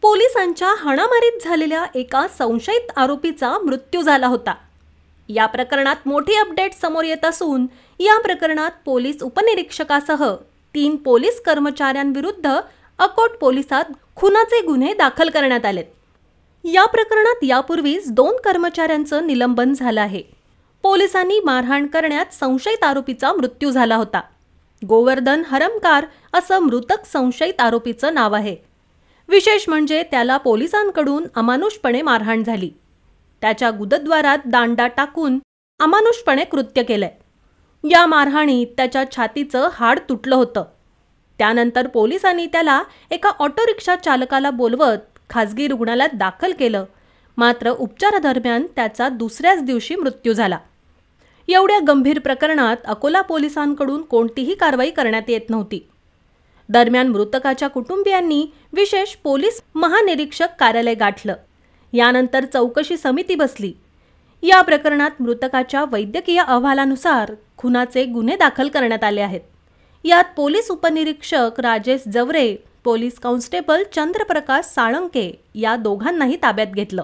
पोलिसांच्या हाणामारीत झालेल्या एका संशयित आरोपीचा मृत्यू झाला होता। या प्रकरणात मोठी अपडेट समोर येत असून या प्रकरणात पोलीस उपनिरीक्षकासह 3 पोलीस कर्मचाऱ्यांविरुद्ध अकोट पोलिसात खुनाचे गुन्हे दाखल करण्यात आलेत। या प्रकरणात यापूर्वीच 2 कर्मचाऱ्यांचं निलंबन झालं आहे। पोलिसांनी मारहाण करण्यात संशयित आरोपीचा मृत्यू झाला होता। गोवर्धन हरमकार असं मृतक संशयित आरोपीचं नाव आहे। विशेष म्हणजे त्याला पोलिसांकडून अमानुषपणे मारहाण झाली। त्याच्या गुदद्वारात दांडा टाकून अमानुषपणे कृत्य केलंय। या मारहाणीत त्याच्या छातीचं हाड तुटलं होतं। त्यानंतर पोलिसांनी त्याला एका ऑटो रिक्षा चालकाला बोलवत खासगी रुग्णालयात दाखल केलं, मात्र उपचारादरम्यान त्याचा दुसऱ्याच दिवशी मृत्यू झाला। एवढ्या गंभीर प्रकरणात अकोला पोलिसांकडून कोणतीही कारवाई करण्यात येत नव्हती। दरम्यान मृतकाच्या कुटुंबियांनी विशेष पोलीस महानिरीक्षक कार्यालय गाठलं। यानंतर चौकशी समिती बसली। या प्रकरणात मृतकाच्या वैद्यकीय अहवालानुसार खुनाचे गुन्हे दाखल करण्यात आले आहेत। यात पोलीस उपनिरीक्षक राजेश जवरे, पोलीस कॉन्स्टेबल चंद्रप्रकाश साळंके या दोघांनाही ताब्यात घेतलं।